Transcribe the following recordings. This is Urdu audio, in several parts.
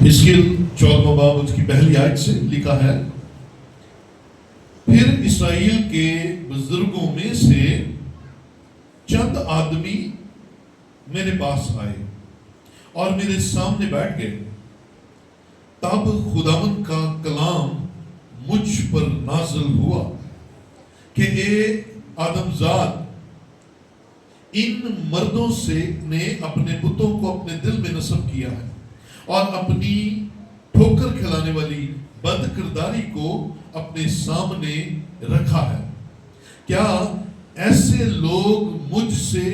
حزقیل 14واں باب اس کی پہلی آیت سے لکھا ہے، پھر اسرائیل کے بزرگوں میں سے چند آدمی میرے پاس آئے اور میرے سامنے بیٹھ گئے۔ تب خداوند کا کلام مجھ پر نازل ہوا کہ اے آدم زاد، ان مردوں سے نے اپنے بتوں کو اپنے دل میں نصب کیا ہے اور اپنی ٹھوکر کھلانے والی بد کرداری کو اپنے سامنے رکھا ہے۔ کیا ایسے لوگ مجھ سے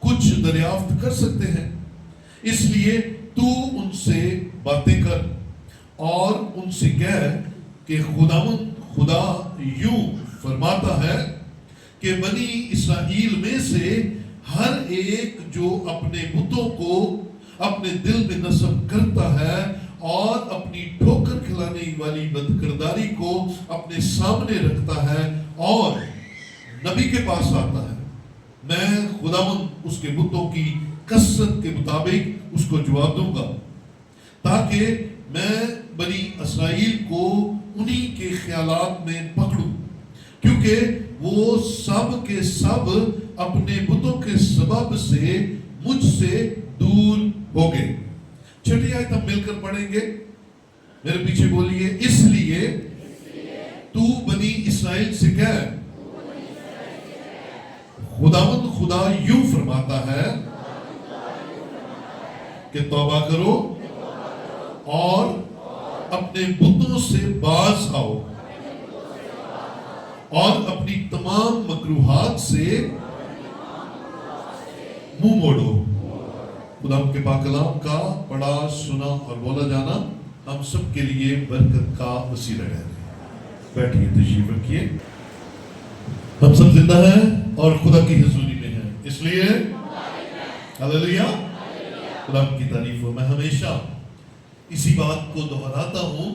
کچھ دریافت کر سکتے ہیں؟ اس لیے تو ان سے باتیں کر اور ان سے کہہ کہ خدا یوں فرماتا ہے کہ بنی اسرائیل میں سے ہر ایک جو اپنے بتوں کو اپنے دل میں نصب کرتا ہے اور اپنی ٹھوکر کھلانے والی بدکرداری کو اپنے سامنے رکھتا ہے اور نبی کے پاس آتا ہے، میں خداوند اس کے بتوں کی کثرت کے مطابق اس کو جواب دوں گا، تاکہ میں بنی اسرائیل کو انہی کے خیالات میں پکڑوں، کیونکہ وہ سب کے سب اپنے بتوں کے سبب سے مجھ سے دور ہو گئے۔ چھٹی آیت ہم مل کر پڑھیں گے، میرے پیچھے بولیے، اس لیے تو بنی اسرائیل سے کہہ، خداوند خدا یوں فرماتا ہے کہ توبہ کرو اور اپنے بتوں سے باز آؤ اور اپنی تمام مکروہات سے منہ موڑو۔ خدا کے پاک کلام کا پڑھا، سنا اور بولا جانا ہم سب کے لیے برکت کا وسیلہ ہے۔ بیٹھیے، تشریف رکھیے۔ ہم سب زندہ ہیں اور خدا کی حضوری میں ہیں، اس لیے ہلیلویا، خدا کی تعریف ہو۔ میں ہمیشہ اسی بات کو دہراتا ہوں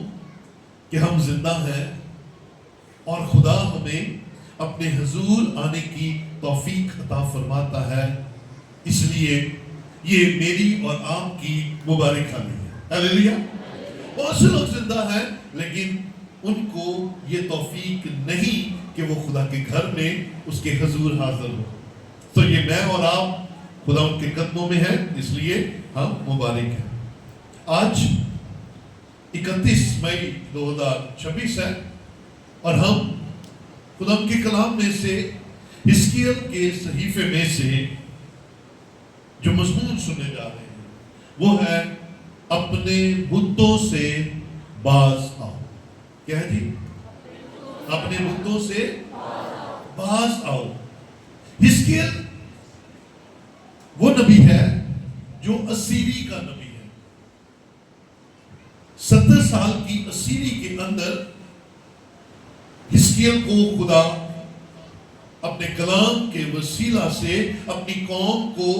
کہ ہم زندہ ہیں اور خدا ہمیں اپنے حضور آنے کی توفیق عطا فرماتا ہے، اس لیے یہ میری اور آپ کی مبارک حالی ہے۔ ہلیلویا۔ بہت سے لوگ زندہ ہیں لیکن ان کو یہ توفیق نہیں کہ وہ خدا کے گھر میں اس کے حضور حاضر ہو، تو یہ میں اور آپ خدا ان کے قدموں میں ہیں، اس لیے ہم مبارک ہیں۔ آج 31 مئی 2026 ہے اور ہم خدا ان کے کلام میں سے حزقیل کے صحیفے میں سے جو مضمون سنے جا رہے ہیں وہ ہے اپنے بتوں سے باز آؤ۔ کیا ہے جی؟ اپنے بتوں سے باز آؤ۔ حزقیل وہ نبی ہے جو اسیری کا نبی ہے۔ 70 سال کی اسیری کے اندر حزقیل کو خدا اپنے کلام کے وسیلہ سے اپنی قوم کو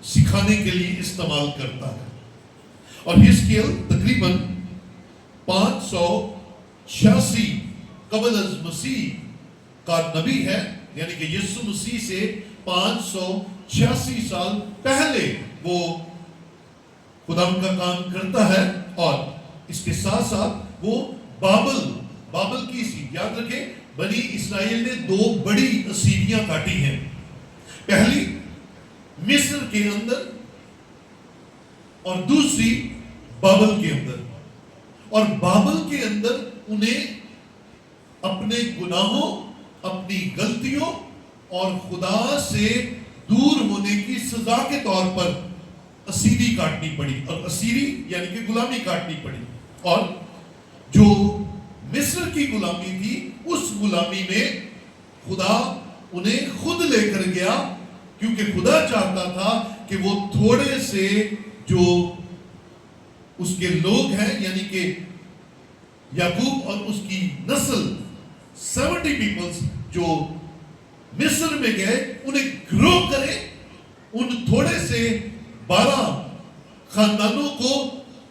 سکھانے کے لیے استعمال کرتا ہے، اور حزقیل تقریباً 586 قبل از مسیح کا نبی ہے، یعنی کہ یسوع مسیح سے 586 سال پہلے وہ خدا ان کا کام کرتا ہے، اور اس کے ساتھ ساتھ وہ بابل کی سی، یاد رکھیں بنی اسرائیل نے 2 بڑی اسیریاں کاٹی ہیں، پہلی مصر کے اندر اور دوسری بابل کے اندر، اور بابل کے اندر انہیں اپنے گناہوں، اپنی غلطیوں اور خدا سے دور ہونے کی سزا کے طور پر اسیری کاٹنی پڑی، اور اسیری یعنی کہ غلامی کاٹنی پڑی، اور جو مصر کی غلامی تھی اس غلامی میں خدا انہیں خود لے کر گیا، کیونکہ خدا چاہتا تھا کہ وہ تھوڑے سے جو اس کے لوگ ہیں، یعنی کہ یعقوب اور اس کی نسل 70 پیپلز جو مصر میں گئے، انہیں گرو کرے، ان تھوڑے سے 12 خاندانوں کو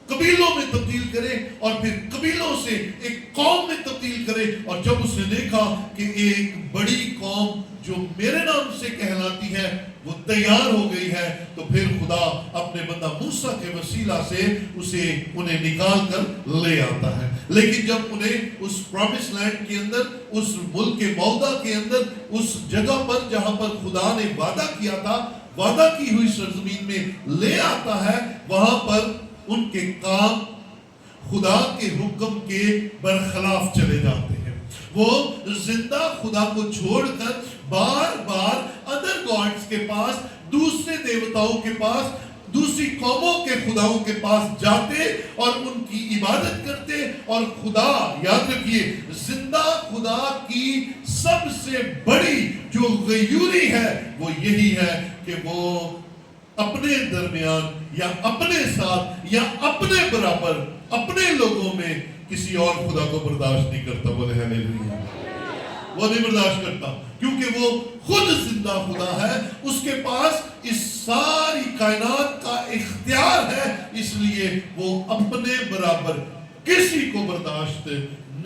قبیلوں میں تبدیل کرے، اور پھر قبیلوں سے ایک قوم میں تبدیل کرے، اور جب اس نے دیکھا کہ ایک بڑی قوم جو میرے نام سے کہلاتی ہے وہ تیار ہو گئی ہے. تو پھر خدا اپنے بندہ موسیٰ کے وسیلہ سے انہیں نکال کر لے آتا ہے. لیکن جب انہیں اس پرامیس لینڈ کے اندر, اس ملک موعودہ کے اندر, اس جگہ پر جہاں پر خدا نے وعدہ کیا تھا, وعدہ کی ہوئی سرزمین میں لے آتا ہے, وہاں پر ان کے کام خدا کے حکم کے برخلاف چلے جاتے ہیں. وہ زندہ خدا کو چھوڑ کر بار بار ادر گاڈز کے پاس, دوسرے دیوتاؤں کے پاس, دوسری قوموں کے خداؤں کے پاس جاتے اور ان کی عبادت کرتے. اور خدا, یاد رکھیے, زندہ خدا کی سب سے بڑی جو غیوری ہے وہ یہی ہے کہ وہ اپنے درمیان یا اپنے ساتھ یا اپنے برابر اپنے لوگوں میں کسی اور خدا کو برداشت نہیں کرتا. بولے ہاللیلویا. وہ نہیں برداشت کرتا کیونکہ وہ خود زندہ خدا ہے, اس کے پاس اس ساری کائنات کا اختیار ہے, اس لیے وہ اپنے برابر کسی کو برداشت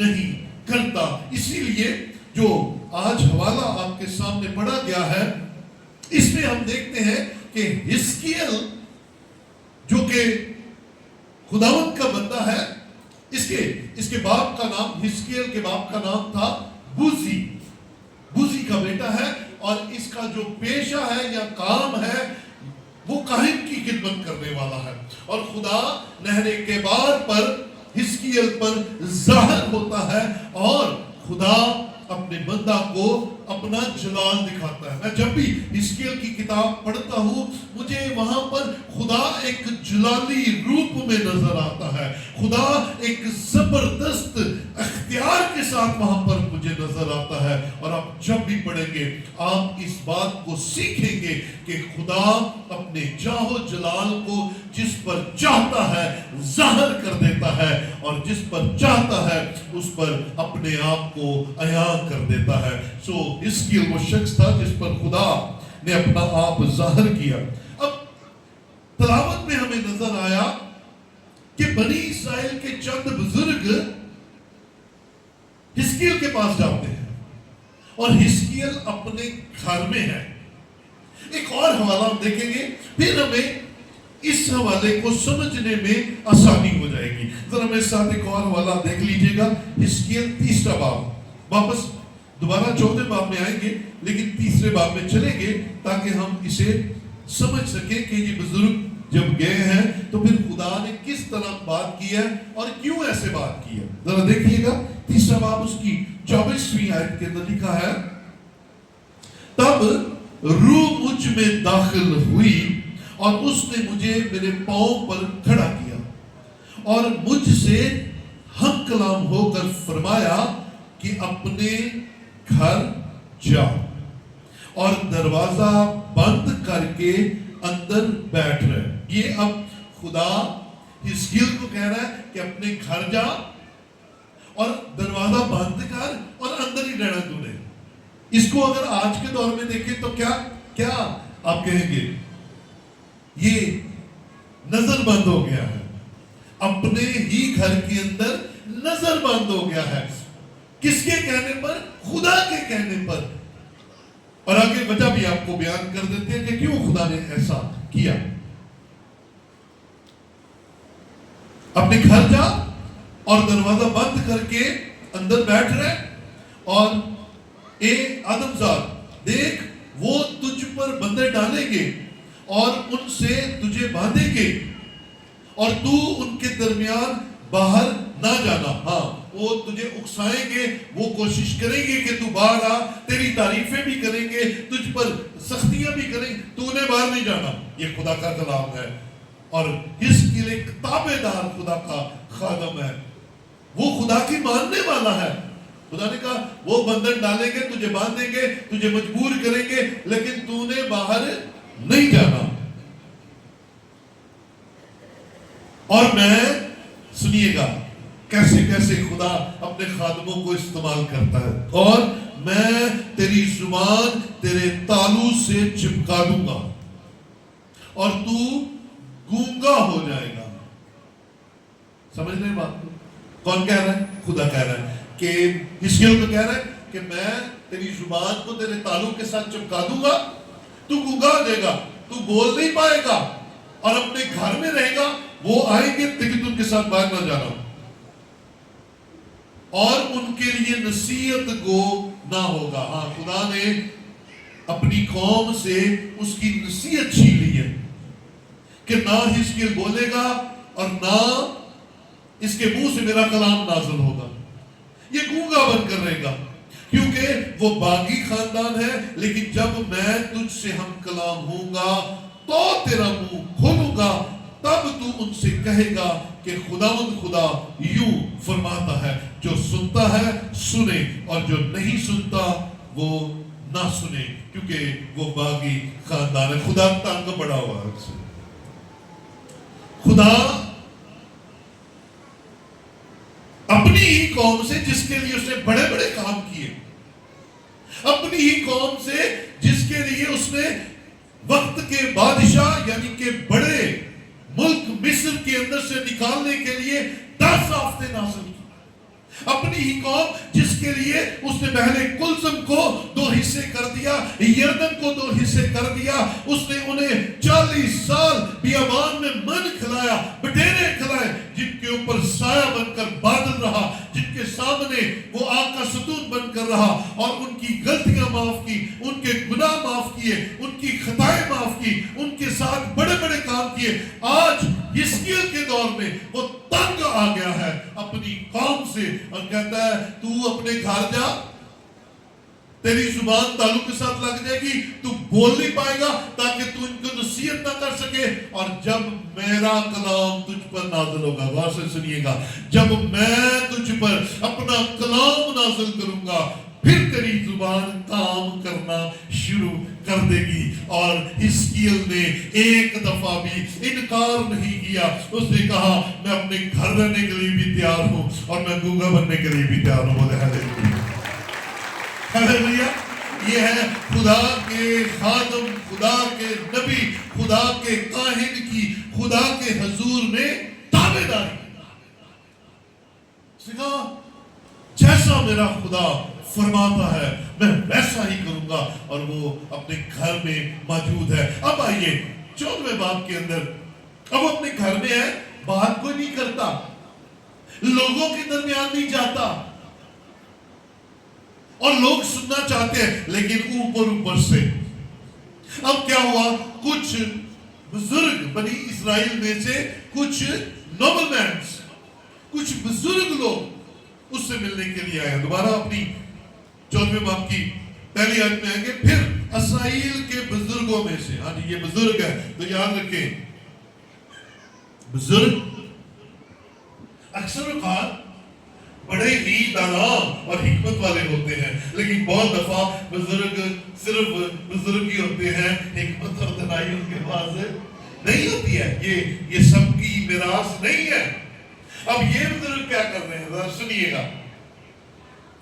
نہیں کرتا. اسی لیے جو آج حوالہ آپ کے سامنے پڑھا گیا ہے, اس میں ہم دیکھتے ہیں کہ حزقیل جو کہ خداوند کا بندہ ہے, اس کے باپ کا نام, حزقیل کے باپ کا نام تھا بوزی کا بیٹا ہے, اور اس کا جو پیشہ ہے یا کام ہے وہ کاہن کی خدمت کرنے والا ہے. اور خدا نہر کبار پر حزقیل پر ظاہر ہوتا ہے اور خدا اپنے بندہ کو اپنا جلال دکھاتا ہے. میں جب بھی حزقیل کی کتاب پڑھتا ہوں مجھے وہاں پر خدا ایک جلالی روپ میں نظر آتا ہے, خدا ایک زبردست اختیار کے ساتھ وہاں پر مجھے نظر آتا ہے. اور آپ جب بھی پڑھیں گے آپ اس بات کو سیکھیں گے کہ خدا اپنے جاہ و جلال کو جس پر چاہتا ہے ظاہر کر دیتا ہے, اور جس پر چاہتا ہے اس پر اپنے آپ کو عیاں کر دیتا ہے. سو حزقیل وہ شخص تھا جس پر خدا نے اپنا آپ ظاہر کیا. اب تلاوت میں ہمیں نظر آیا کہ بنی اسرائیل کے چند بزرگ حزقیل کے پاس جاتے ہیں اور حزقیل اپنے گھر میں ہے. ایک اور حوالہ ہم دیکھیں گے, پھر ہمیں اس حوالے کو سمجھنے میں آسانی ہو جائے گی. ذرا میرے ساتھ ایک اور حوالہ دیکھ لیجئے گا, حزقیل 3 باب. واپس دوبارہ 14 باب میں آئیں گے لیکن 3 باب میں چلیں گے تاکہ ہم اسے سمجھ سکیں کہ یہ بزرگ جب گئے ہیں تو پھر خدا نے کس طرح بات کی ہے اور کیوں ایسے بات کی ہے. ذرا دیکھیے گا 3 باب اس کی 24ویں آیت کے اندر لکھا ہے, تب روح مجھ میں داخل ہوئی اور اس نے مجھے میرے پاؤں پر کھڑا کیا اور مجھ سے ہم کلام ہو کر فرمایا کہ اپنے گھر جا اور دروازہ بند کر کے اندر بیٹھ رہے. یہ اب خدا حزقیل کو کہہ رہا ہے کہ اپنے گھر جا اور دروازہ بند کر اور اندر ہی رہنا تو نے. اس کو اگر آج کے دور میں دیکھیں تو کیا آپ کہیں گے؟ یہ نظر بند ہو گیا ہے, اپنے ہی گھر کے اندر نظر بند ہو گیا ہے. کس کے کہنے پر؟ خدا کے کہنے پر. اور آگے وجہ بھی آپ کو بیان کر دیتے ہیں کہ کیوں خدا نے ایسا کیا. اپنے گھر جا اور دروازہ بند کر کے اندر بیٹھ رہے, اور اے آدم زاد دیکھ وہ تجھ پر بندے ڈالیں گے اور ان سے تجھے باندھیں گے اور تو ان کے درمیان باہر نہ جانا. ہاں وہ تجھے اکسائیں گے, وہ کوشش کریں گے کہ تو باہر آ, تیری تعریفیں بھی کریں گے, تجھ پر سختیاں بھی کریں گے, تو انہیں باہر نہیں جانا. یہ خدا کا کلام ہے اور حزقیل ایک تابعدار خدا کا خادم ہے, وہ خدا کی ماننے والا ہے. خدا نے کہا وہ بندھن ڈالیں گے, تجھے باندھیں گے, تجھے مجبور کریں گے, لیکن تو نے باہر نہیں جانا. اور میں سنیے گا کیسے کیسے خدا اپنے خادموں کو استعمال کرتا ہے, اور میں تیری زبان تیرے تالو سے چپکا دوں گا اور تو گونگا ہو جائے گا. سمجھ رہے بات کو؟ کون کہہ رہا ہے؟ خدا کہہ رہا ہے کہ حزقیل کو کہہ رہا ہے کہ میں تیری زبان کو تیرے تالوں کے ساتھ چپکا دوں گا، تو گونگا ہو جائے گا، تو بول نہیں پائے گا، اور اپنے گھر میں رہے گا، وہ آئیں گے لیکن ان کے ساتھ باہر نہ جانا، اور ان کے لیے نصیحت گو نہ ہوگا۔ ہاں، خدا نے اپنی قوم سے اس کی نصیحت چھین لی ہے کہ نہ حزقیل بولے گا اور نہ اس کے منہ سے میرا کلام نازل ہوگا، یہ گونگا بن کر رہے گا، کیونکہ وہ باغی خاندان ہے، لیکن جب میں تجھ سے ہم کلام ہوں گا تو تیرا منہ کھولوں گا، تب تو ان سے کہے گا کہ خداوند خدا یوں فرماتا ہے، جو سنتا ہے سنے اور جو نہیں سنتا وہ نہ سنے، کیونکہ وہ باغی خاندان ہے۔ خدا تنگ بڑا ہوا ہے اس سے۔ خدا اپنی ہی قوم سے جس کے لیے اس نے بڑے بڑے کام کیے، اپنی ہی قوم سے جس کے لیے اس نے وقت کے بادشاہ یعنی کہ بڑے ملک مصر کے اندر سے نکالنے کے لیے 10 آفتے نازل کی، اپنی ہی قوم جس کے لیے اس نے پہلے کلثم کو 2 حصے کر دیا، یردن کو 2 حصے کر دیا، اس نے انہیں 40 سال بیابان میں من کھلایا، بٹیرے کھلائے، جن کے اوپر سایہ بن کر بادل رہا، جن کے سامنے وہ آگ کا ستون بن کر رہا، اور ان کی غلطیاں معاف کی، ان کے گناہ معاف کیے، ان کی خطائیں معاف کی، ان کے ساتھ بڑے بڑے کام کیے۔ آج حزقیل کے دور میں وہ تنگ آ گیا ہے اپنی قوم سے، اور کہتا ہے تو اپنے گھر جا، تیری زبان تالوں کے ساتھ لگ جائے گی، تو بول نہیں پائے گا تاکہ تو ان کو نصیحت نہ کر سکے، اور جب میرا کلام تجھ پر نازل ہوگا، غور سے سنیے گا، جب میں تجھ پر اپنا کلام نازل کروں گا پھر تیری زبان کام کرنا شروع کر دے گی۔ اور حزقیل نے ایک دفعہ بھی انکار نہیں کیا، اس نے کہا میں اپنے گھر رہنے کے لیے بھی تیار ہوں اور میں گونگا بننے کے لیے بھی تیار ہوں۔ بولے ہاللیلویا، ہاللیلویا۔ یہ ہے خدا کے خادم، خدا کے نبی، خدا کے کاہن کی خدا کے حضور میں تابعداری۔ اس نے کہا جیسا میرا خدا فرماتا ہے میں ویسا ہی کروں گا، اور وہ اپنے گھر میں موجود ہے۔ اب آئیے 14ویں باب کے اندر، اب اپنے گھر میں ہے، بات کوئی نہیں کرتا، لوگوں کے درمیان نہیں جاتا، اور لوگ سننا چاہتے ہیں لیکن اوپر سے۔ اب کیا ہوا، کچھ بزرگ بنی اسرائیل میں سے کچھ نوبل مینز، کچھ بزرگ لوگ اس سے ملنے کے لیے آئے۔ دوبارہ اپنی 14ویں باب کی پہلی آیت میں آئیں گے، پھر اسرائیل کے بزرگوں میں سے، ہاں جی یہ بزرگ ہے تو یاد رکھیں، بزرگ اکثر اوقات بڑے ہی دانا اور حکمت والے ہوتے ہیں، لیکن بہت دفعہ بزرگ صرف بزرگ ہی ہوتے ہیں، حکمت اور دانائی ان کے پاس نہیں ہوتی ہے، یہ سب کی میراث نہیں ہے۔ اب یہ بزرگ کیا کر رہے ہیں، ذرا سنیے گا۔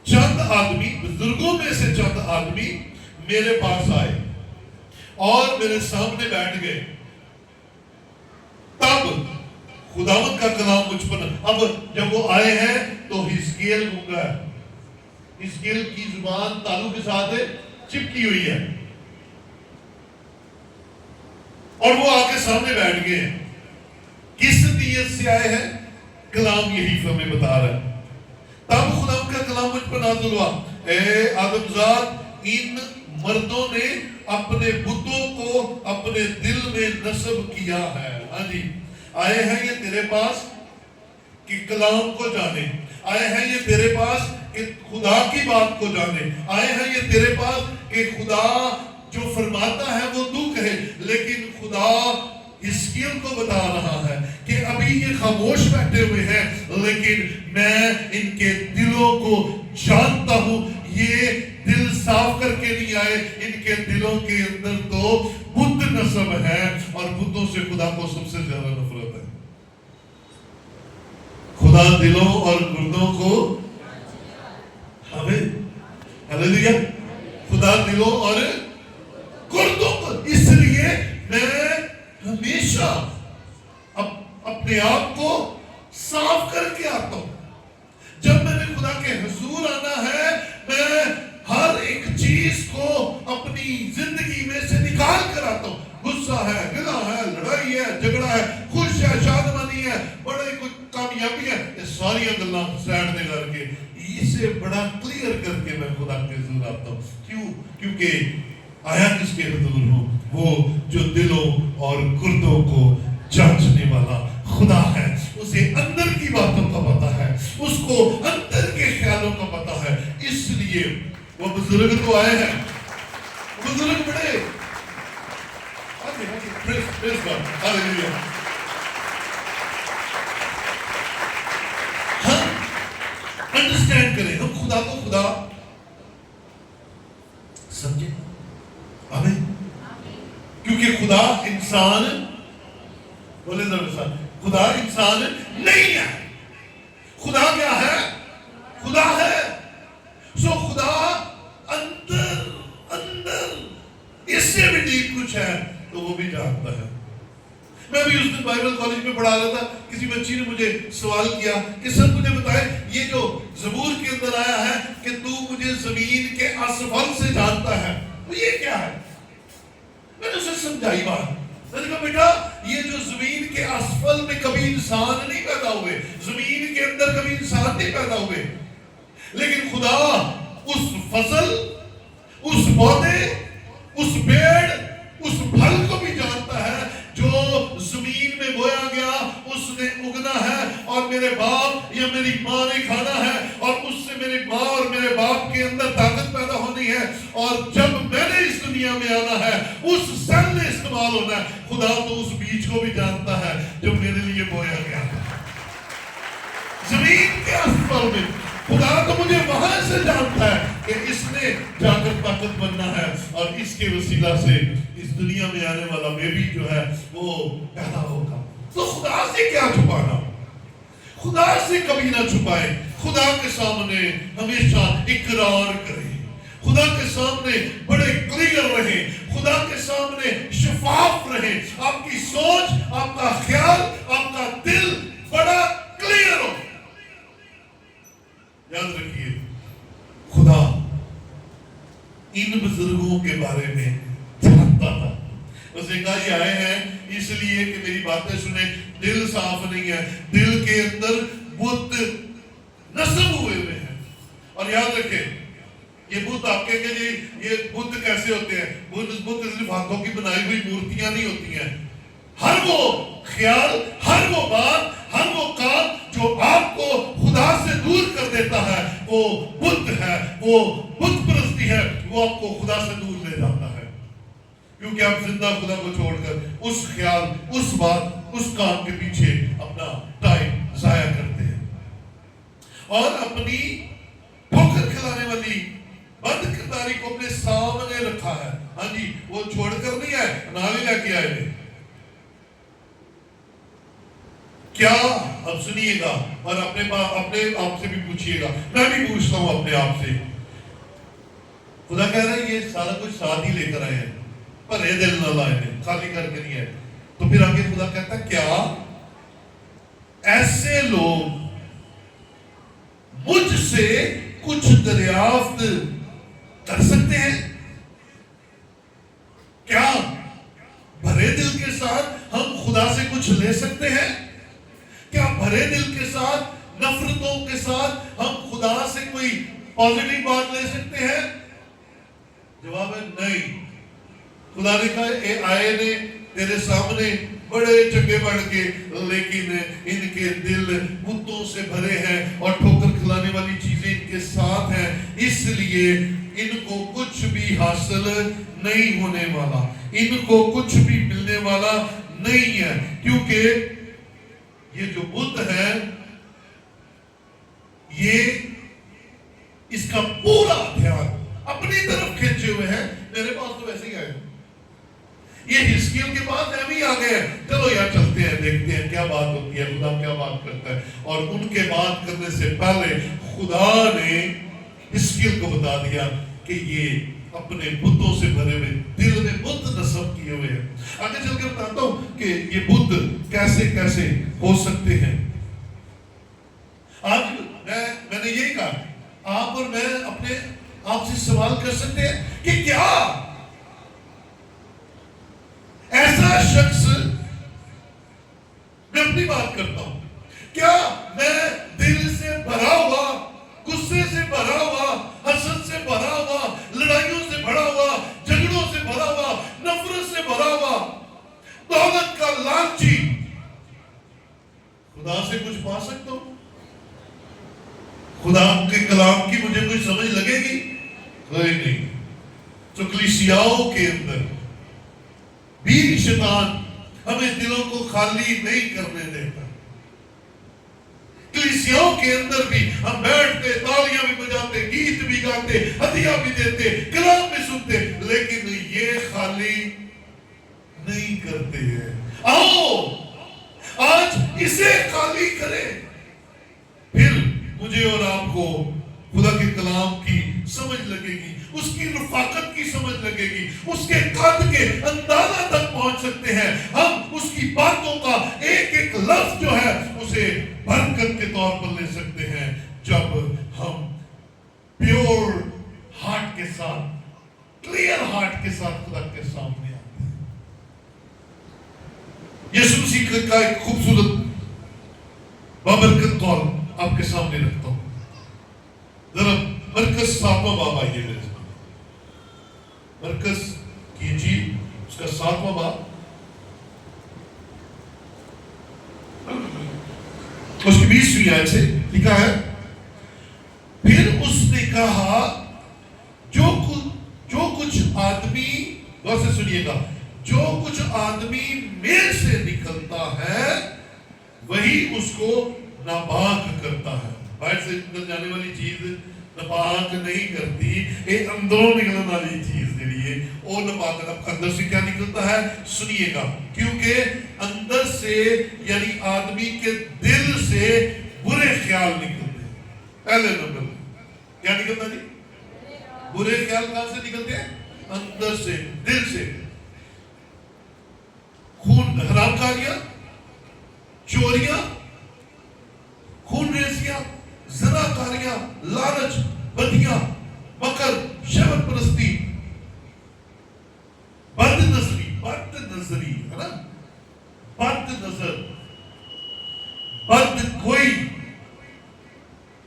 چند آدمی، بزرگوں میں سے چند آدمی میرے پاس آئے اور میرے سامنے بیٹھ گئے، تب خداوند کا کلام مجھ پر۔ اب جب وہ آئے ہیں تو حزقیل گونگا ہے، حزقیل کی زبان تالوں کے ساتھ چپکی ہوئی ہے، اور وہ آ کے سامنے بیٹھ گئے ہیں۔ کس نیت سے آئے ہیں، کلام یہی ہمیں بتا رہا ہے۔ تب خداوند کا کلام مجھ پر نازل ہوا، اے آدم زاد، ان مردوں نے اپنے بتوں کو اپنے دل میں نصب کیا ہے۔ ہاں جی، آئے ہیں یہ تیرے پاس کہ کلام کو جانے، آئے ہیں یہ تیرے پاس کہ خدا کی بات کو جانے، آئے ہیں یہ تیرے پاس کہ خدا جو فرماتا ہے وہ تو کہے، لیکن خدا حزقیل کو بتا رہا ہے کہ ابھی یہ خاموش بیٹھے ہوئے ہیں، لیکن میں ان کے دلوں کو جانتا ہوں، یہ دل صاف کر کے نہیں آئے، ان کے دلوں کے اندر تو بت نصب ہے، اور بتوں سے خدا کو سب سے زیادہ نفرت ہے۔ خدا دلوں اور گردوں کو ہمیں ہاللیلویا، خدا دلوں اور گردوں کو، اس لیے میں ہمیشہ اپنے آپ کو صاف کر کے آتا ہوں۔ جب میں نے خدا کے حضور آنا ہے، میں کو اپنی زندگی میں سے نکال کر آتا ہوں. غصہ ہے, گلا ہے, لڑائی ہے, جھگڑا ہے, خوش ہے, شادمانی ہے, بڑے کچھ کامیابی ہے, یہ ساری گلاں سائڈ میں کر کے اسے بڑا کلیئر کر کے میں خدا کے حضور آتا ہوں. کیوں؟ کیونکہ آیا کس کے حضور ہوں؟ وہ جو دلوں اور گردوں کو جانچنے والا خدا ہے. اسے اندر کی باتوں کا پتا ہے, اس کو اندر کے خیالوں کا پتا ہے. اس لیے وہ بزرگ تو آئے ہیں, بزرگ بڑے ہم انڈرسٹینڈ کریں, ہم خدا کو خدا سمجھیں. آمین. کیونکہ خدا انسان, بولے ذرا, خدا انسان نہیں ہے. خدا کیا ہے؟ خدا ہے. سو خدا اندر اس سے بھی ڈیپ کچھ ہے تو وہ بھی جانتا ہے. میں بھی اس دن بائبل کالج میں پڑھا رہا تھا, کسی بچی نے مجھے سوال کیا کہ سر مجھے بتائے یہ جو زبور کے اندر آیا ہے کہ تو مجھے زمین کے اسفل سے جانتا ہے, تو یہ کیا ہے؟ میں نے اسے سمجھائی بات. میں نے کہا بیٹا یہ جو زمین کے اسفل میں کبھی انسان نہیں پیدا ہوئے, زمین کے اندر کبھی انسان نہیں پیدا ہوئے, لیکن خدا اس فصل, اس پودے, اس پیڑ, اس پھل کو بھی جانتا ہے جو زمین میں بویا گیا, اس نے اگنا ہے اور میرے باپ یا میری ماں نے کھانا ہے, اور اس سے میری ماں اور میرے باپ کے اندر طاقت پیدا ہونی ہے, اور جب میں نے اس دنیا میں آنا ہے اس سیل نے استعمال ہونا ہے. خدا تو اس بیج کو بھی جانتا ہے جو میرے لیے بویا گیا زمین کے اسفل میں. خدا تو مجھے وہاں سے جانتا ہے کہ اس نے جا کر طاقت بننا ہے, اور اس کے وسیلہ سے اس دنیا میں آنے والا بیبی جو ہے وہ پیدا ہوگا. تو خدا سے کیا چھپانا؟ خدا سے کبھی نہ چھپائیں. خدا کے سامنے ہمیشہ اقرار کریں, خدا کے سامنے بڑے کلیئر رہیں, خدا کے سامنے شفاف رہیں. آپ کی سوچ, آپ کا خیال, آپ کا دل بڑا کلیئر ہو. یاد رکھیے خدا ان بزرگوں کے بارے میں جانتا تھا. اس نے کہا یہ آئے ہیں اس لیے کہ میری باتیں سنیں, دل صاف نہیں ہے, دل کے اندر بت نصب ہوئے ہیں. اور یاد رکھیں یہ بت, آپ کہیں گے جی یہ بت کیسے ہوتے ہیں؟ بت صرف ہاتھوں کی بنائی ہوئی مورتیاں نہیں ہوتی ہیں. ہر وہ خیال, ہر وہ بات, ہر وہ کام جو آپ کو خدا سے دور کر دیتا ہے وہ بت ہے, وہ بت پرستی ہے, وہ آپ کو خدا سے دور لے جاتا ہے. کیونکہ آپ زندہ خدا کو چھوڑ کر اس خیال, اس بات, اس کام کے پیچھے اپنا ٹائم ضائع کرتے ہیں, اور اپنی ٹھوکر کھلانے والی بد کرداری کو اپنے سامنے رکھا ہے. ہاں جی, وہ چھوڑ کر نہیں آئے, نالی لے کے آئے تھے. کیا؟ اب سنیے گا اور اپنے آپ سے بھی پوچھئے گا, میں بھی پوچھتا ہوں اپنے آپ سے. خدا کہہ رہا ہے یہ سارا کچھ ساتھ ہی لے کر آئے ہیں, پر اے دل نہ لائے ہیں, خالی کر کے نہیں ہے. تو پھر آگے خدا کہتا ہے کیا ایسے لوگ مجھ سے کچھ دریافت کر سکتے ہیں؟ کیا بھرے دل کے ساتھ ہم خدا سے کچھ لے سکتے ہیں؟ کیا بھرے دل کے ساتھ, نفرتوں کے ساتھ ہم خدا سے کوئی پازیٹیو بات لے سکتے ہیں؟ جواب ہے نہیں. خدا نے کہا اے آئے نے تیرے سامنے بڑے چنگے بن کے, لیکن ان کے دل بتوں سے بھرے ہیں اور ٹھوکر کھلانے والی چیزیں ان کے ساتھ ہیں, اس لیے ان کو کچھ بھی حاصل نہیں ہونے والا, ان کو کچھ بھی ملنے والا نہیں ہے. کیونکہ یہ جو بت ہے یہ اس کا پورا دھیان اپنی طرف کھینچے ہوئے ہیں. میرے پاس تو ویسے ہی آئے, یہ حزقیل کے پاس ہم ہی آ گئے ہیں, چلو یار چلتے ہیں دیکھتے ہیں کیا بات ہوتی ہے, خدا کیا بات کرتا ہے. اور ان کے بات کرنے سے پہلے خدا نے حزقیل کو بتا دیا کہ یہ اپنے بتوں سے بھرے ہوئے دل میں بت نصب کیے ہوئے ہیں. آگے چل کے بتاتا ہوں کہ یہ بت کیسے کیسے ہو سکتے ہیں. آج میں نے یہی کہا, آپ اور میں اپنے آپ سے سوال کر سکتے ہیں کہ کیا ایسا شخص، میں اپنی بات کرتا ہوں، کیا میں دل سے بھرا ہوا، غصے سے بھرا ہوا، حسد سے بھرا ہوا، لڑائیوں سے بھرا ہوا، جھگڑوں سے بھرا ہوا، نفرت سے بھرا ہوا، دولت کا لالچی، خدا سے کچھ پا سکتا ہوں؟ خدا کے کلام کی مجھے کوئی سمجھ لگے گی؟ کوئی نہیں۔ تو کلیسیاؤں کے اندر بھی شیطان ہمیں دلوں کو خالی نہیں کرنے دیتا۔ کلیسیاؤں کے اندر بھی ہم بیٹھتے، تالیاں بھی بجاتے، گیت بھی گاتے، ہدیہ بھی دیتے، کلام بھی سنتے، لیکن یہ خالی نہیں کرتے ہیں۔ آؤ آج اسے خالی کریں، پھر مجھے اور آپ کو خدا کے کلام کی سمجھ لگے گی، اس کی رفاقت کی سمجھ لگے گی، اس کے قد کے اندازہ تک پہنچ سکتے ہیں۔ ہم اس کی باتوں کا ایک ایک لفظ جو ہے اسے برکت کے طور پر لے سکتے ہیں، جب ہم پیور ہارٹ کے ساتھ، کلیئر ہارٹ کے ساتھ خدا کے سامنے آتے ہیں۔ یسوع مسیح کا ایک خوبصورت بابرکت قول آپ کے سامنے رکھتا ہوں۔ ذرا مرکز 7واں باب آئیے میرے سامنے، مرکز کی انجیل اس کا 7واں باب، اس کی 20ویں آیت سے لکھا ہے، پھر اس نے کہا جو کچھ آدمی، غور سے سنیے گا، جو کچھ آدمی میں سے نکلتا ہے وہی اس کو ناپاک کرتا ہے۔ باہر سے اندر جانے والی چیز ناپاک نہیں کرتی، ایک اندروں نکلنے والی چیز جڑی ہے وہ ناپاک کرتا ہے۔ اندر سے کیا نکلتا ہے؟ سنیے گا، کیونکہ اندر سے یعنی آدمی کے دل سے برے خیال نکلتے ہیں۔ پہلے نمبر کیا نکلتا جی؟ برے خیال کہاں سے نکلتے ہیں؟ اندر سے، دل سے۔ خون، حرام کاریاں، چوریاں، خون ریزیاں، زنا کاریاں، لالچ، بدیاں، مکر، شہوت پرستی، بد نظری ہے نا، بد نظر، بد کوئی،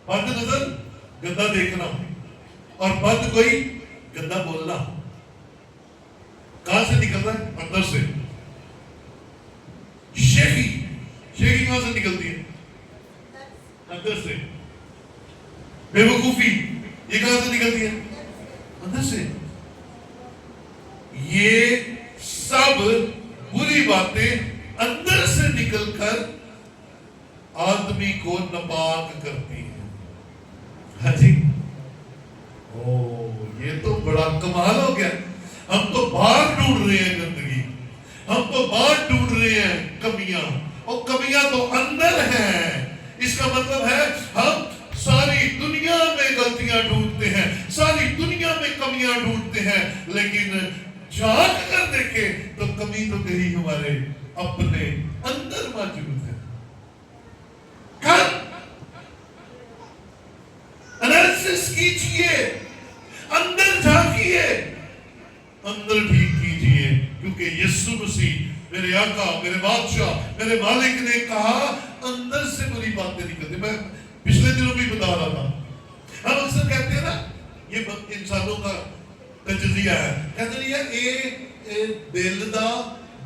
بد نظر گندا دیکھنا، اور بد کوئی گندا بولنا۔ کہاں سے نکل رہا ہے؟ اندر سے۔ شیخی کہاں سے نکلتی ہے؟ اندر سے۔ بے وقوفی یہ کہاں سے نکلتی ہے؟ اندر سے۔ یہ سب بری باتیں اندر سے نکل کر آدمی کو ناپاک کرتی ہیں۔ ہاں جی، یہ تو بڑا کمال ہو گیا۔ ہم تو باہر ڈھونڈ رہے ہیں گندگی، ہم تو باہر ڈھونڈ رہے ہیں کمیاں، اور کمیاں تو اندر ہیں۔ اس کا مطلب ہے ہم ساری دنیا میں غلطیاں ڈھونڈتے ہیں، ساری دنیا میں کمیاں ڈھونڈتے ہیں، لیکن جھانک کر دیکھیں تو کمی تو کہیں ہمارے اپنے اندر موجود ہے۔ انالیسس کیجئے، اندر جھانکیے، اندر ٹھیک کیجئے، کیونکہ یسوع مسیح میرے آقا، میرے بادشاہ، میرے مالک نے کہا اندر سے بری باتیں نکلتی۔ میں پچھلے دنوں بھی بتا رہا تھا، ہم اکثر کہتے ہیں نا، یہ انسانوں کا تجزیہ ہے، کہتے ہیں یہ دل دا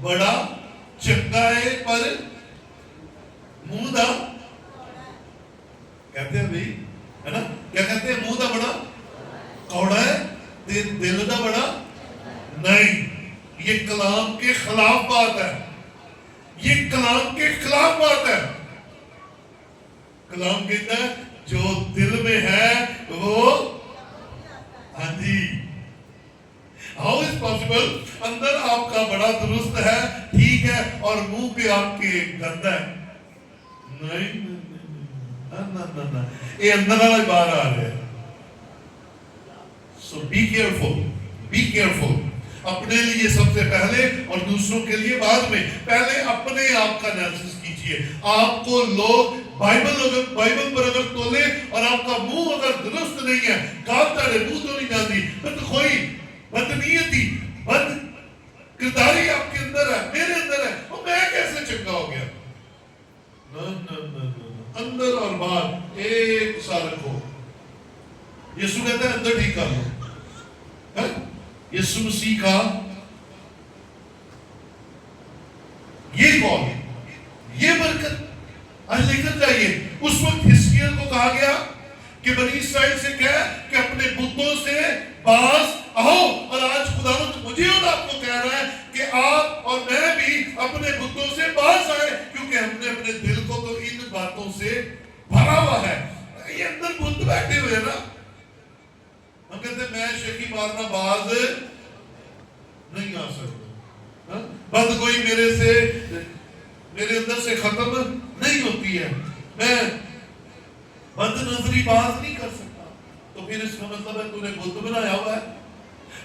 بڑا چنگا ہے پر منہ دا، کہتے ہیں بھائی، ہے نا، کیا کہتے ہیں؟ منہ دا بڑا کوڑا ہے، دل دا بڑا نہیں۔ یہ کلام کے خلاف بات ہے، یہ کلام کے خلاف بات ہے۔ کلام کہتا ہے جو دل میں ہے وہ، ہاں جی، ہاؤ از پاسبل اندر آپ کا بڑا درست ہے، ٹھیک ہے، اور منہ پہ آپ کے گندا ہے؟ نہیں، یہ اندر والا باہر آ رہا ہے۔ سو بی کیئرفل، بی کیئرفل، اپنے لیے سب سے پہلے اور دوسروں کے لیے بعد میں۔ پہلے اپنے آپ کا انالیسس کیجیے۔ کیجئے. آپ کو لوگ بائبل پر اگر تولے اور آپ کا منہ اگر درست نہیں ہے, کالتاڑے منہ تو نہیں جاندی, تو کوئی بدنیتی, بد کرداری آپ کے اندر ہے, میرے اندر ہے, اور میں کیسے چنگا ہو گیا؟ اندر اور باہر ایک سا رکھو. یسوع کہتا ہے اندر ٹھیک کر لو. یسوع مسیح کا یہ قول, یہ برکت آج لے کر جائیے. اس وقت حزقیل کو کہا گیا کہ بنی اسرائیل سے کہہ کہ اپنے بتوں سے باز آؤ, اور آج خداوند مجھے اور آپ کو کہہ رہا ہے کہ آپ اور میں بھی اپنے بتوں سے باز آئے, کیونکہ ہم نے اپنے دل کو تو ان باتوں سے بھرا ہوا ہے. یہ اندر بت بیٹھے ہوئے نا, ہم کہتے ہیں میں شکی مارنا باز نہیں آ سکتا, بدگوئی میرے اندر سے ختم نہیں ہوتی ہے, میں بد نظری باز نہیں کر سکتا. تو پھر اس کا مطلب ہے تو نے بت بنایا ہوا ہے,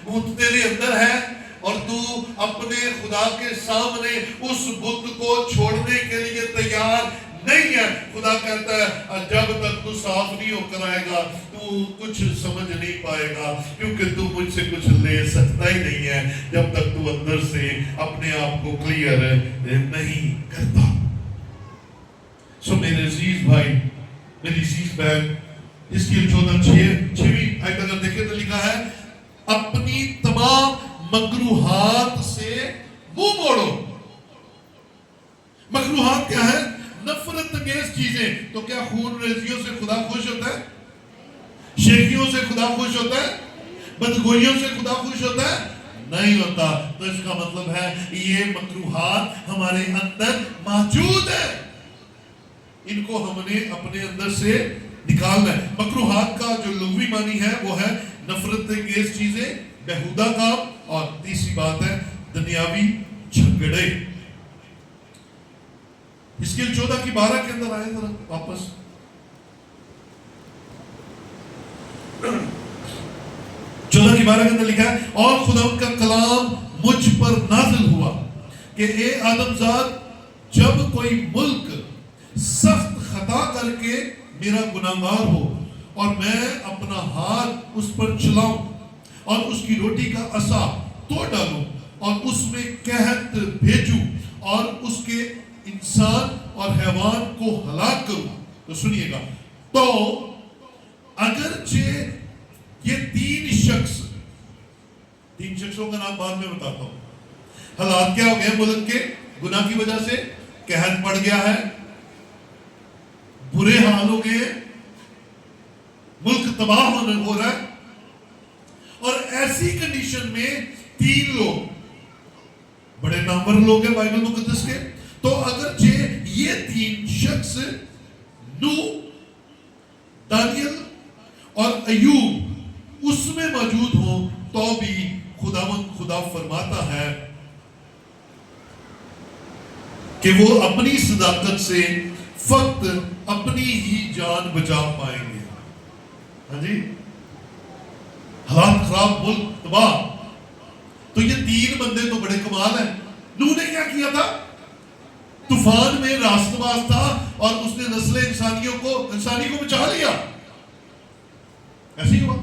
بت تیرے اندر ہے, اور تو اپنے خدا کے سامنے اس بت کو چھوڑنے کے لیے تیار نہیں ہے. خدا کہتا ہے جب تک تو صاف نہیں ہو کر آئے گا تو کچھ سمجھ نہیں پائے گا, کیونکہ تو مجھ سے کچھ لے سکتا ہی نہیں ہے جب تک تو اندر سے اپنے آپ کو کلیئر نہیں کرتا. سو میرے عزیز بھائی, میری عزیز بہن, اس کی 14:6 آیت اگر دیکھیں تو لکھا ہے اپنی تمام مکروہات سے منہ موڑو. مکروہات کیا ہے؟ نفرت انگیز چیزیں. تو کیا خون ریزیوں سے خدا خوش ہوتا ہے؟ شیخیوں سے خدا خوش ہوتا ہے؟ بدگوئیوں سے خدا خوش ہوتا ہے؟ نہیں ہوتا. تو اس کا مطلب ہے یہ مکروہات ہمارے اندر موجود ہے, ان کو ہم نے اپنے اندر سے نکالنا ہے. مکروہات کا جو لغوی معنی ہے وہ ہے نفرت انگیز چیزیں, بیہودہ کام, اور تیسری بات ہے دنیاوی جھگڑے. حزقیل 14:12 کے اندر آئے ذرا واپس. 14:12 کے اندر لکھا ہے اور خدا کا کلام مجھ پر نازل ہوا کہ اے آدم زاد, جب کوئی ملک سخت خطا کر کے میرا گناہگار ہو اور میں اپنا ہاتھ اس پر چلاؤں اور اس کی روٹی کا عصا توڑ ڈالوں اور اس میں قحط بھیجوں اور اس کے انسان اور حیوان کو ہلاک کروں. تو سنیے گا, تو اگرچہ یہ تین شخصوں کا نام بعد میں بتاتا ہوں. حالات کیا ہو گئے ملک کے گناہ کی وجہ سے؟ قحط پڑ گیا ہے, برے حال ہو گئے, ملک تباہ ہو رہا ہے, اور ایسی کنڈیشن میں تین لوگ بڑے نامور لوگ ہیں بائبل مقدس کے. تو اگرچہ یہ تین شخص نوح, دانیل اور ایوب اس میں موجود ہوں, تو بھی خدا فرماتا ہے کہ وہ اپنی صداقت سے فقط اپنی ہی جان بچا پائیں گے. ہاں جی, حالات خراب, ملک تباہ. تو یہ تین بندے تو بڑے کمال ہیں. نوح نے کیا کیا تھا؟ طوفان میں راست باز تھا اور اس نے نسل انسانی کو بچا لیا. ایسے ہی ہوا.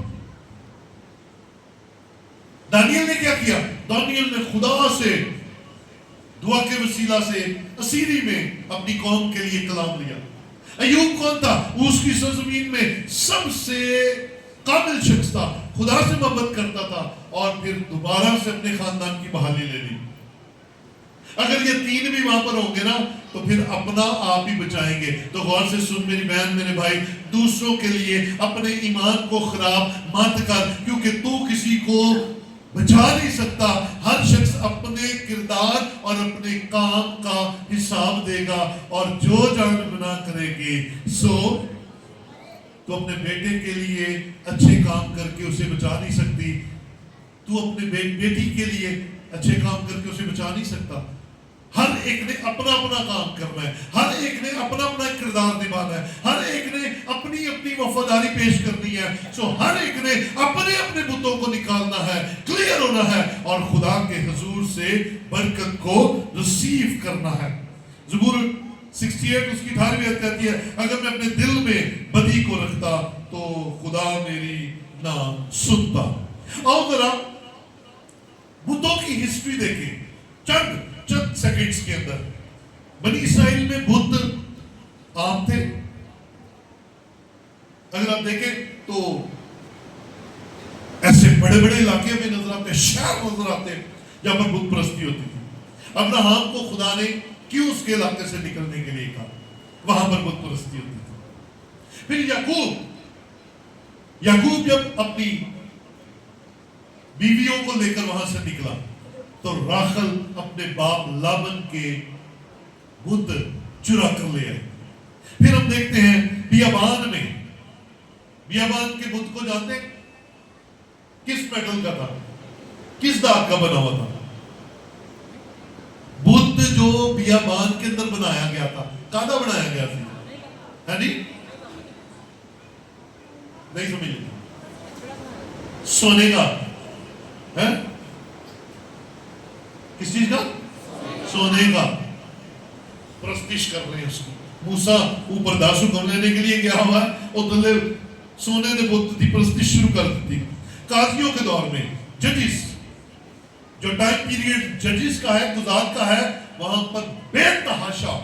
دانیل نے کیا کیا؟ دانیل نے خدا سے دعا کے وسیلہ سے اسیری میں اپنی قوم کے لیے کلام لیا. ایوب کون تھا؟ اس کی سرزمین میں سب سے قابل شخص تھا, خدا سے محبت کرتا تھا, اور پھر دوبارہ سے اپنے خاندان کی بحالی لے لی. اگر یہ تین بھی وہاں پر ہوں گے نا تو پھر اپنا آپ ہی بچائیں گے. تو غور سے سن میری بہن, میرے بھائی, دوسروں کے لیے اپنے ایمان کو خراب مت کر, کیونکہ تو کسی کو بچا نہیں سکتا. ہر شخص اپنے کردار اور اپنے کام کا حساب دے گا, اور جو جان گناہ کرے گی سو تو اپنے بیٹے کے لیے اچھے کام کر کے اسے بچا نہیں سکتی, تو اپنے بیٹی کے لیے اچھے کام کر کے اسے بچا نہیں سکتا. ہر ایک نے اپنا اپنا کام کرنا ہے, ہر ایک نے اپنا اپنا کردار نبھانا ہے, ہر ایک نے اپنی اپنی وفاداری پیش کرنی ہے. سو ہر ایک نے اپنے اپنے بتوں کو نکالنا ہے, کلیئر ہونا ہے, اور خدا کے حضور سے برکت کو ریسیو کرنا ہے. زبور 68 اس کی 18ویں آیت کہتی ہے اگر میں اپنے دل میں بدی کو رکھتا تو خدا میری نہ سنتا. اور ذرا بتوں کی ہسٹری دیکھیں چند سیکنڈز کے اندر. بنی اسرائیل میں بت عام تھے. اگر آپ دیکھیں تو ایسے بڑے بڑے علاقے میں نظر آتے, شہر نظر آتے جہاں پر بت پرستی ہوتی تھی. ابراہیم کو خدا نے کیوں اس کے علاقے سے نکلنے کے لیے کہا؟ وہاں پر بت پرستی ہوتی تھی. پھر یعقوب جب اپنی بیویوں کو لے کر وہاں سے نکلا تو راخل اپنے باپ لابن کے بت چرا کر لے آئے. پھر ہم دیکھتے ہیں بیابان میں, بیابان کے بت کو جانتے ہیں کس میٹل کا تھا, کس داغ کا بنا ہوا تھا؟ بت جو بیابان کے اندر بنایا گیا تھا کادا بنایا گیا تھا, ہے نہیں سمجھ لیتے, سونے کا ہے, کس چیز کا؟ سونے کا. پرستش کر رہے ہیں اس کی. موسیٰ اوپر داسو کر لینے کے لیے گیا ہوا ہے اور دلے سونے نے بت دی پرستش شروع کر دی. قاضیوں کے دور میں ججز, جو ٹائم پیریڈ ججز کا ہے, قضات کا ہے, وہاں پر بے تحاشا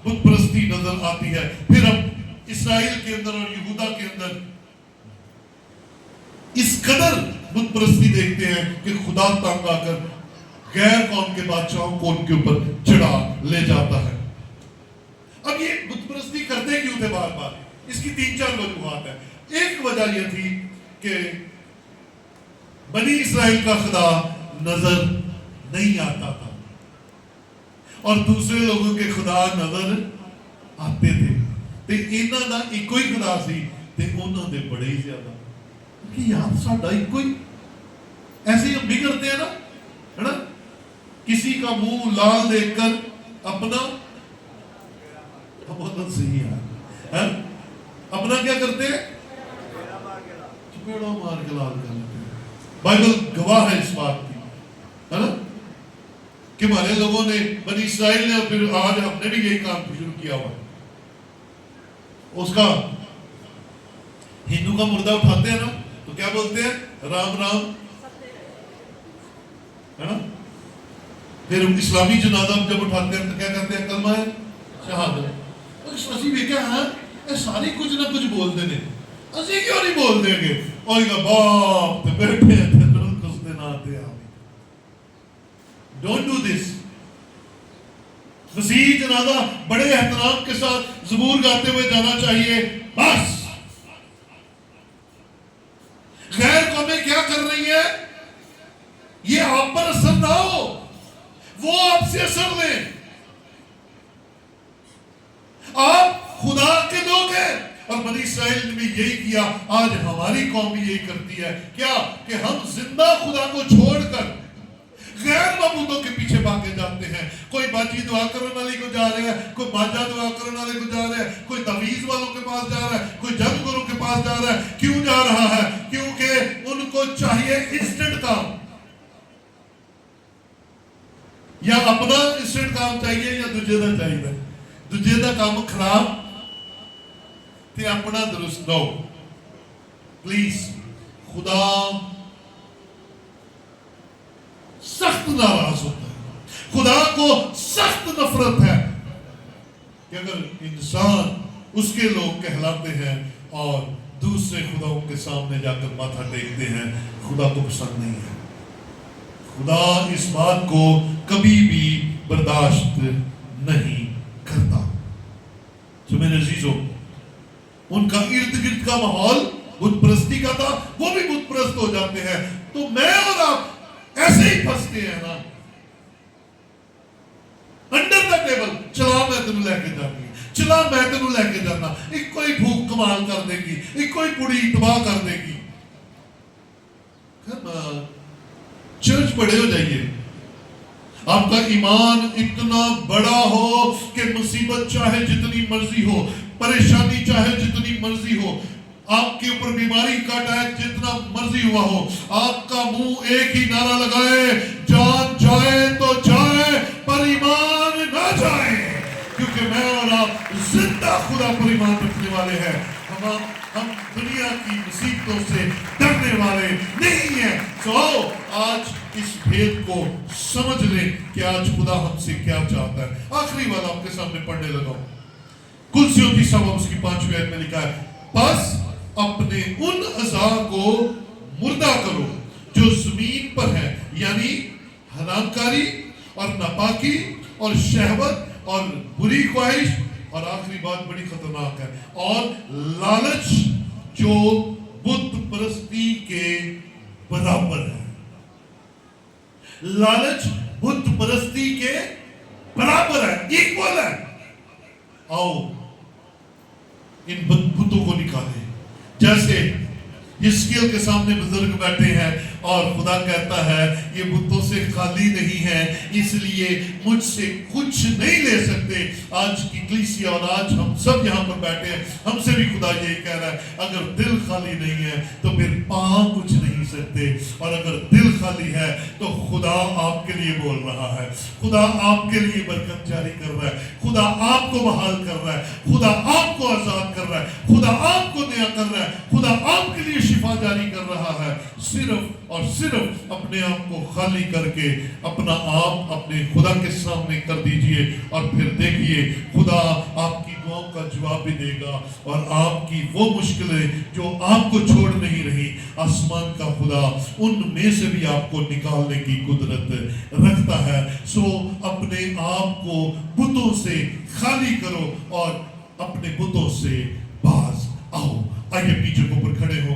بت پرستی نظر آتی ہے. پھر ہم اسرائیل کے اندر اور یہودا کے اندر اس قدر بت پرستی دیکھتے ہیں کہ خدا تنگ آ کر غیر قوم کے بادشاہوں کو ان کے اوپر چڑھا لے جاتا ہے. اب یہ بت پرستی کرتے کیوں تھے بار بار؟ اس کی 3-4 وجوہات ہیں. ایک وجہ یہ تھی کہ بنی اسرائیل کا خدا نظر نہیں آتا تھا اور دوسرے لوگوں کے خدا نظر آتے تھے. تے انہاں دا ایک ہی خدا سی تے انہاں دے بڑے ہی زیادہ. کہ یار ساڈا ایک ہی, ایسے ہی ہم بھی کرتے ہیں نا, ہے نا, کسی کا منہ لال دیکھ کر اپنا صحیح ہے, اپنا کیا کرتے ہیں؟ چپیڑا مار کے لال کر لیتے ہیں. بائبل گواہ ہے اس بات کی, ہے نا, کہ ہمارے لوگوں نے, بنی اسرائیل نے, اور پھر آج ہم نے بھی یہی کام شروع کیا ہوا ہے. اس کا ہندو کا مردہ اٹھاتے ہیں نا تو کیا بولتے ہیں؟ رام رام, ہے نا. پھر اسلامی جنازہ جب اٹھاتے ہیں تو کیا کہتے ہیں؟ کلمہ شہادت. اسی بھی کیا ہے, اے ساری کچھ نہ کچھ بول دینے, اسی کیوں نہیں بول دیں گے؟ اور یہ باپ تے بیٹھے ہیں تے کس دن آتے ہیں. Don't do this. مسیح جنازہ بڑے احترام کے ساتھ زبور گاتے ہوئے جانا چاہیے. بس غیر قومیں کیا کر رہی ہے یہ آپ پر اثر نہ ہو, وہ آپ سے اثر لیں. آپ خدا کے لوگ ہیں اور بنی اسرائیل نے بھی یہی کیا. آج ہماری قوم بھی یہی کرتی ہے. کیا کہ ہم زندہ خدا کو چھوڑ کر غیر معبودوں کے پیچھے بھاگے جاتے ہیں. کوئی باجی دعا کرنے والے کو جا رہے ہیں, کوئی باجا دعا کرنے والے کو جا رہے ہیں, کوئی تعویذ والوں کے پاس جا رہا ہے, کوئی جادو گروں کے پاس جا رہا ہے. کیوں جا رہا ہے؟ کیونکہ ان کو چاہیے انسٹنٹ کام, یا اپنا انسٹنٹ کام چاہیے یا دوجے دا چاہیے. دوجے دا کام خراب تے اپنا درست نو. پلیز, خدا سخت ناراض ہوتا ہے, خدا کو سخت نفرت ہے کہ اگر انسان اس کے لوگ کہلاتے ہیں اور دوسرے خداؤں کے سامنے جا کر ماتھا ٹیکتے ہیں. خدا کو پسند نہیں ہے. خدا اس بات کو کبھی بھی برداشت نہیں کرتا. تو میرے عزیزوں, ان کا ارد گرد کا ماحول بت پرستی کا تھا, وہ بھی بت پرست ہو جاتے ہیں. تو میں اور آپ ایسے ہی پھنستے ہیں نا, انڈر دا ٹیبل. چلا میں تینوں لے کے جاتی, چلا میں تینوں لے کے جانا. ایک کوئی بھوک کمال کر دے گی, ایک کوئی پوڑی تباہ کر دے گی. چرچ بڑے ہو جائیے, آپ کا ایمان اتنا بڑا ہو کہ مصیبت چاہے جتنی مرضی ہو, پریشانی چاہے جتنی مرضی ہو, آپ کے اوپر بیماری کا اٹیک جتنا مرضی ہوا ہو, آپ کا منہ ایک ہی نعرہ لگائے, جان جائے تو جائے پر ایمان نہ جائیں کیونکہ میں اور آپ زندہ خدا پر ایمان رکھنے والے ہیں. ہم دنیا کی مصیبتوں سے ڈرنے والے نہیں ہیں. تو آج اس بھید کو سمجھ لیں کہ آج خدا ہم سے کیا چاہتا ہے. آخری والا آپ کے سامنے پڑھنے لگا ہوں. کلسیوں کی سبب اس کی 5ویں آیت میں لکھا ہے بس اپنے ان اعضاء کو مردہ کرو جو زمین پر ہے یعنی حرام کاری اور ناپاکی اور شہوت اور بری خواہش اور آخری بات بڑی خطرناک ہے اور لالچ جو بت پرستی کے برابر ہے. لالچ بت پرستی کے برابر ہے, ایکول ہے. آؤ ان بتوں کو نکالیں. جیسے حزقیل کے سامنے بزرگ بیٹھے ہیں اور خدا کہتا ہے یہ بتوں سے خالی نہیں ہے اس لیے مجھ سے کچھ نہیں لے سکتے. آج کی کلیسیا اور آج ہم سب یہاں پر بیٹھے ہیں, ہم سے بھی خدا یہی کہہ رہا ہے اگر دل خالی نہیں ہے تو پھر پاؤں کچھ نہیں سکتے, اور اگر دل خالی ہے تو خدا آپ کے لیے بول رہا ہے, خدا آپ کے لیے برکت جاری کر رہا ہے, خدا آپ کو بحال کر رہا ہے, خدا آپ کو آزاد کر رہا ہے, خدا آپ کو نیا کر رہا ہے, خدا آپ کے لیے شفا جاری کر رہا ہے. صرف اور صرف اپنے آپ کو خالی کر کے اپنا آپ اپنے خدا کے سامنے کر دیجئے اور پھر دیکھیے خدا آپ کی دعاؤں کا جواب بھی دے گا اور آپ کی وہ مشکلیں جو آپ کو چھوڑ نہیں رہی آسمان کا خدا ان میں سے بھی آپ کو نکالنے کی قدرت رکھتا ہے. سو اپنے آپ کو بتوں سے خالی کرو اور اپنے بتوں سے باز آؤ. آئیے پیچھے کو پر کھڑے ہو.